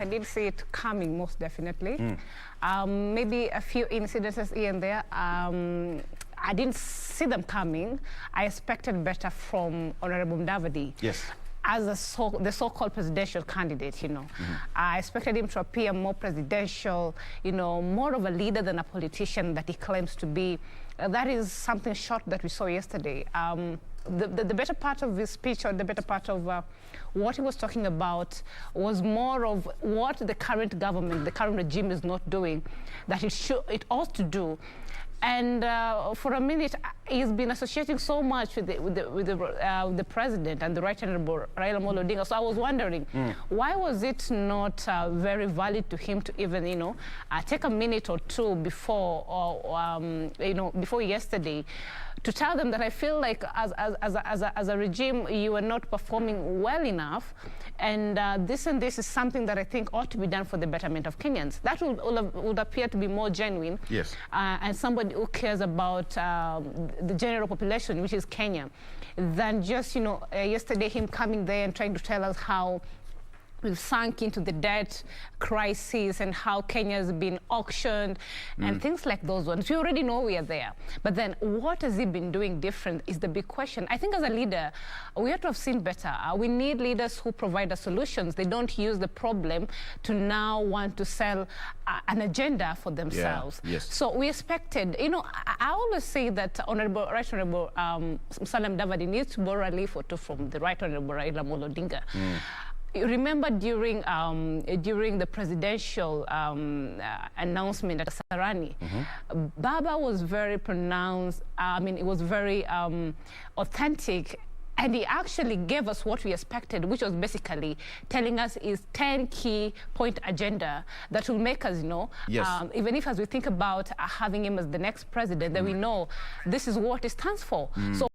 I did see it coming, most definitely. Maybe a few incidences here and there. I didn't see them coming. I expected better from Honorable Mudavadi. Yes. As the so-called presidential candidate, I expected him to appear more presidential, more of a leader than a politician that he claims to be. That is something short that we saw yesterday. The better part of his speech, or the better part of what he was talking about, was more of what the current government, the current regime is not doing, that it ought to do. And for a minute, he's been associating so much with the president and the Right Honorable Raila Amolo Odinga. So I was wondering, why was it not very valid to him to even, take a minute or two before, before yesterday, to tell them that I feel like as a regime, you are not performing well enough, and this is something that I think ought to be done for the betterment of Kenyans. That would appear to be more genuine. Yes. And somebody who cares about the general population, which is Kenya, than just, yesterday him coming there and trying to tell us how we've sunk into the debt crisis and how Kenya has been auctioned and things like those ones. We already know we are there. But then what has he been doing different is the big question. I think as a leader, we have to have seen better. We need leaders who provide us solutions. They don't use the problem to now want to sell an agenda for themselves. Yeah. Yes. So we expected, I always say that Right Honorable Musalia Mudavadi needs to borrow a leaf or two from the Right Honorable Raila Amolo Odinga. You remember during the presidential announcement at Kasarani, Baba was very pronounced. It was very authentic. And he actually gave us what we expected, which was basically telling us his 10 key point agenda that will make us, yes. Even if as we think about having him as the next president, that we know this is what it stands for. So